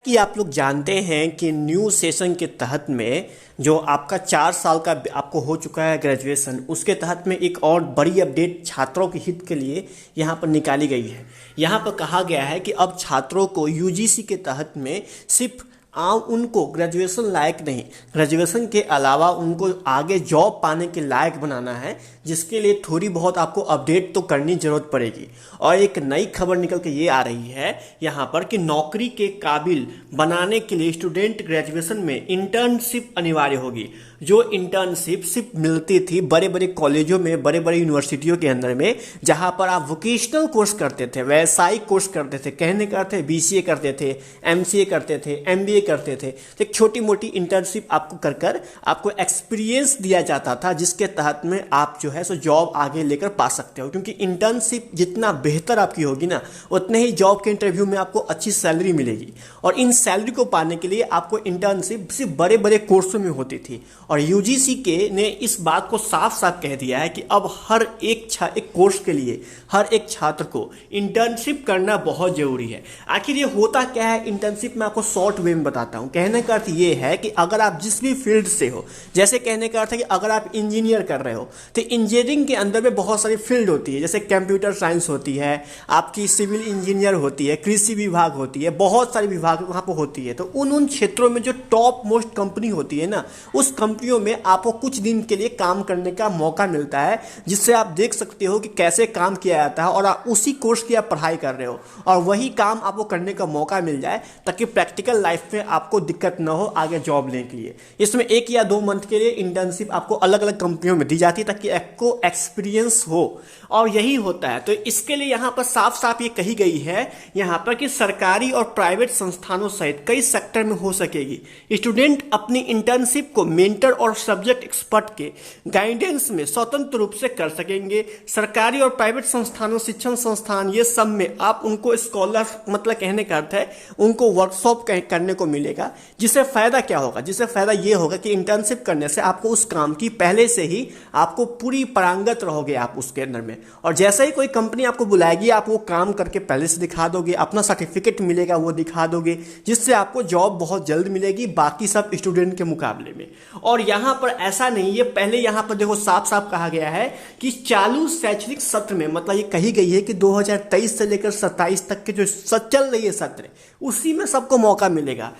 कि आप लोग जानते हैं कि न्यू सेशन के तहत में जो आपका 4 साल का आपको हो चुका है ग्रेजुएशन, उसके तहत में एक और बड़ी अपडेट छात्रों के हित के लिए यहाँ पर निकाली गई है। यहाँ पर कहा गया है कि अब छात्रों को यूजीसी के तहत में सिर्फ उनको ग्रेजुएशन लायक नहीं, ग्रेजुएशन के अलावा उनको आगे जॉब पाने के लायक बनाना है, जिसके लिए थोड़ी बहुत आपको अपडेट तो करनी जरूरत पड़ेगी। और एक नई खबर निकल के ये आ रही है यहाँ पर कि नौकरी के काबिल बनाने के लिए स्टूडेंट ग्रेजुएशन में इंटर्नशिप अनिवार्य होगी। जो इंटर्नशिप सिर्फ मिलती थी बड़े बड़े कॉलेजों में, बड़े बड़े यूनिवर्सिटियों के अंदर में, जहाँ पर आप वोकेशनल कोर्स करते थे, व्यावसायिक कोर्स करते थे, कहने का अर्थ है बीसीए करते थे, एमसीए करते थे, एमबीए करते थे, तो एक छोटी मोटी इंटर्नशिप आपको कर कर आपको एक्सपीरियंस दिया जाता था, जिसके तहत में आप जो है सो जॉब आगे लेकर पा सकते हो। क्योंकि इंटर्नशिप जितना बेहतर आपकी होगी ना, उतने ही जॉब के इंटरव्यू में आपको अच्छी सैलरी मिलेगी। और इन सैलरी को पाने के लिए आपको इंटर्नशिप सिर्फ बड़े बड़े कोर्सों में होती थी। और यूजीसी के ने इस बात को साफ साफ कह दिया है कि अब हर एक कोर्स के लिए हर एक छात्र को इंटर्नशिप करना बहुत जरूरी है। आखिर ये होता क्या है इंटर्नशिप, मैं आपको शॉर्ट वे में बताता हूं। कहने का अर्थ ये है कि अगर आप जिस भी फील्ड से हो, जैसे कहने का अर्थ है कि अगर आप इंजीनियर कर रहे हो तो इंजीनियरिंग के अंदर में बहुत सारी फील्ड होती है, जैसे कंप्यूटर साइंस होती है, आपकी सिविल इंजीनियर होती है, कृषि विभाग होती है, बहुत सारी विभाग वहां पर होती है। तो उन क्षेत्रों में जो टॉप मोस्ट कंपनी होती है ना, उस कंपनियों में आपको कुछ दिन के लिए काम करने का मौका मिलता है, जिससे आप देख सकते हो कि कैसे काम किया जाता है। और आप उसी कोर्स की आप पढ़ाई कर रहे हो और वही काम आपको करने का मौका मिल जाए, ताकि प्रैक्टिकल लाइफ में आपको दिक्कत ना हो आगे जॉब लेने के लिए। इसमें 1 या 2 मंथ के लिए इंटर्नशिप आपको अलग अलग कंपनियों में दी जाती है, ताकि आपको एक्सपीरियंस हो। और यही होता है। तो इसके लिए यहाँ पर साफ साफ ये कही गई है यहाँ पर कि सरकारी और प्राइवेट संस्थानों सहित कई सेक्टर में हो सकेगी। स्टूडेंट अपनी इंटर्नशिप को मेंटर और सब्जेक्ट एक्सपर्ट के गाइडेंस में स्वतंत्र रूप से कर सकेंगे। सरकारी और प्राइवेट संस्थानों, शिक्षण संस्थान, ये सब में आप उनको स्कॉलर, मतलब कहने का अर्थ है उनको वर्कशॉप करने को मिलेगा। जिससे फायदा क्या होगा? जिससे फायदा ये होगा कि इंटर्नशिप करने से आपको उस काम की पहले से ही आपको पूरी पारंगत रहोगे आप उसके अंदर में। और जैसे ही कोई कंपनी आपको बुलाएगी, आप वो काम करके पहले से दिखा दोगे, अपना सर्टिफिकेट मिलेगा वो दिखा दोगे, जिससे आपको जॉब बहुत जल्द मिलेगी बाकी सब स्टूडेंट के मुकाबले में। और यहाँ पर ऐसा नहीं है, पहले यहाँ पर देखो साफ साफ कहा गया है कि चालू शैक्षणिक सत्र में, मतलब ये कही गई है कि 2023 से लेकर 27 तक के जो चल रही है सत्र, उसी में सबको मौका मिलेगा।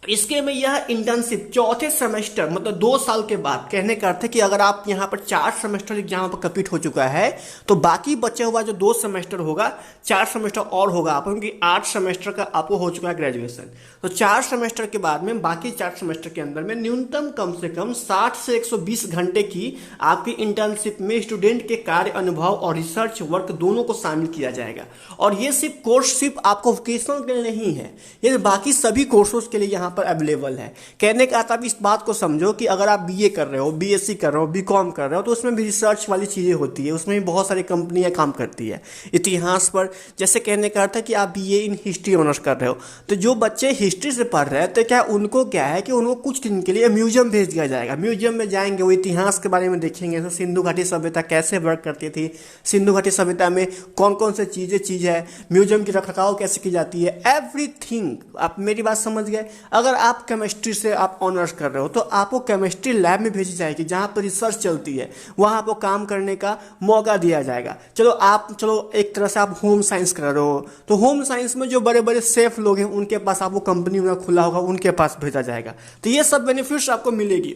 इसके में यह इंटर्नशिप चौथे सेमेस्टर, मतलब 2 साल के बाद, कहने का अर्थ है कि अगर आप यहाँ पर 4 सेमेस्टर एग्जाम पर कंप्लीट हो चुका है, तो बाकी बचे हुआ जो 2 सेमेस्टर होगा, 4 सेमेस्टर और होगा आपको, क्योंकि 8 सेमेस्टर का आपको हो चुका है ग्रेजुएशन। तो 4 सेमेस्टर के बाद में बाकी 4 सेमेस्टर के अंदर में न्यूनतम कम से कम 60 से 120 घंटे की आपकी इंटर्नशिप में स्टूडेंट के कार्य अनुभव और रिसर्च वर्क दोनों को शामिल किया जाएगा। और ये सिर्फ कोर्स सिर्फ आपको वोकेशनल के लिए नहीं है, ये बाकी सभी कोर्सों के लिए यहाँ पर अवेलेबल है। कहने का आप इस बात को समझो कि अगर आप बीए कर रहे हो, बीएससी कर रहे हो, बीकॉम कर रहे हो, तो उसमें भी रिसर्च वाली चीजें होती है, उसमें भी बहुत सारी कंपनियां काम करती है इतिहास पर। जैसे कहने का अर्थ है कि आप बीए इन हिस्ट्री ऑनर्स कर रहे हो, तो जो बच्चे हिस्ट्री से पढ़ रहे हैं, तो क्या उनको क्या है कि उनको कुछ दिन के लिए म्यूजियम भेज दिया जाएगा। म्यूजियम में जाएंगे, वो इतिहास के बारे में देखेंगे, तो सिंधु घाटी सभ्यता कैसे वर्क करती थी, सिंधु घाटी सभ्यता में कौन कौन से चीज है, म्यूजियम की रखरखाव कैसे की जाती है, एवरीथिंग। आप मेरी बात समझ गए? अगर आप केमिस्ट्री से आप ऑनर्स कर रहे हो, तो आपको केमिस्ट्री लैब में भेजी जाएगी, जहां पर रिसर्च चलती है, वहां आपको काम करने का मौका दिया जाएगा। चलो एक तरह से आप होम साइंस कर रहे हो, तो होम साइंस में जो बड़े बड़े सेफ लोग हैं, उनके पास आपको कंपनी में खुला होगा, उनके पास भेजा जाएगा। तो ये सब बेनिफिट्स आपको मिलेगी।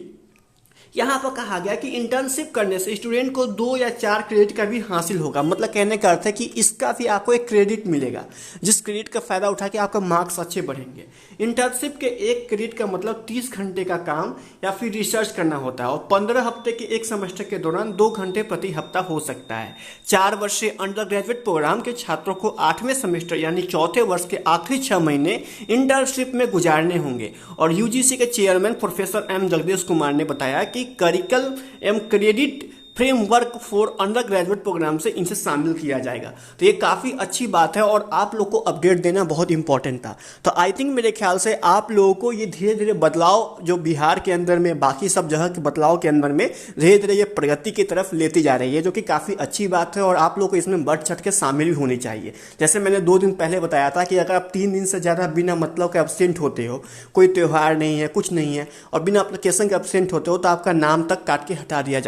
यहाँ पर कहा गया कि इंटर्नशिप करने से स्टूडेंट को 2 या 4 क्रेडिट का भी हासिल होगा। मतलब कहने का अर्थ है कि इसका भी आपको एक क्रेडिट मिलेगा, जिस क्रेडिट का फायदा उठा के आपका मार्क्स अच्छे बढ़ेंगे। इंटर्नशिप के 1 क्रेडिट का मतलब 30 घंटे का काम या फिर रिसर्च करना होता है, और 15 हफ्ते के 1 सेमेस्टर के दौरान 2 घंटे प्रति हफ्ता हो सकता है। 4 वर्षीय अंडर ग्रेजुएट प्रोग्राम के छात्रों को 8वें सेमेस्टर यानी चौथे वर्ष के आखिरी 6 महीने इंटर्नशिप में गुजारने होंगे। और यूजीसी के chairman professor M Jagadish Kumar ने बताया कि करिकुलम एवं credit framework for undergraduate program से इनसे शामिल किया जाएगा। तो ये काफ़ी अच्छी बात है और आप लोग को अपडेट देना बहुत इंपॉर्टेंट था। तो आई थिंक मेरे ख्याल से आप लोगों को ये धीरे धीरे बदलाव जो बिहार के अंदर में बाकी सब जगह के बदलाव के अंदर में धीरे धीरे ये प्रगति की तरफ लेती जा रही है, जो कि काफ़ी अच्छी बात है और आप लोग को इसमें बढ़ चढ़ के शामिल भी होनी चाहिए। जैसे मैंने 2 दिन पहले बताया था कि अगर आप 3 दिन से ज़्यादा बिना मतलब के एब्सेंट होते हो, कोई त्यौहार नहीं है, कुछ नहीं है, और बिना एप्लीकेशन के एब्सेंट होते हो, तो आपका नाम तक काट के हटा दिया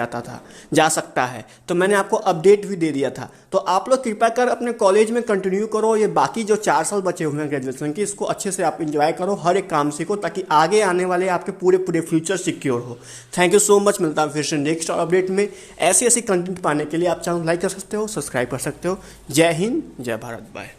जा सकता है। तो मैंने आपको अपडेट भी दे दिया था। तो आप लोग कृपया कर अपने कॉलेज में कंटिन्यू करो। ये बाकी जो 4 साल बचे हुए हैं ग्रेजुएशन की, इसको अच्छे से आप एंजॉय करो, हर एक काम सीखो, ताकि आगे आने वाले आपके पूरे फ्यूचर सिक्योर हो। Thank you so much. मिलता हूं फिर से नेक्स्ट अपडेट में। ऐसी कंटेंट पाने के लिए आप चैनल लाइक कर सकते हो, सब्सक्राइब कर सकते हो। जय हिंद, जय भारत, बाय।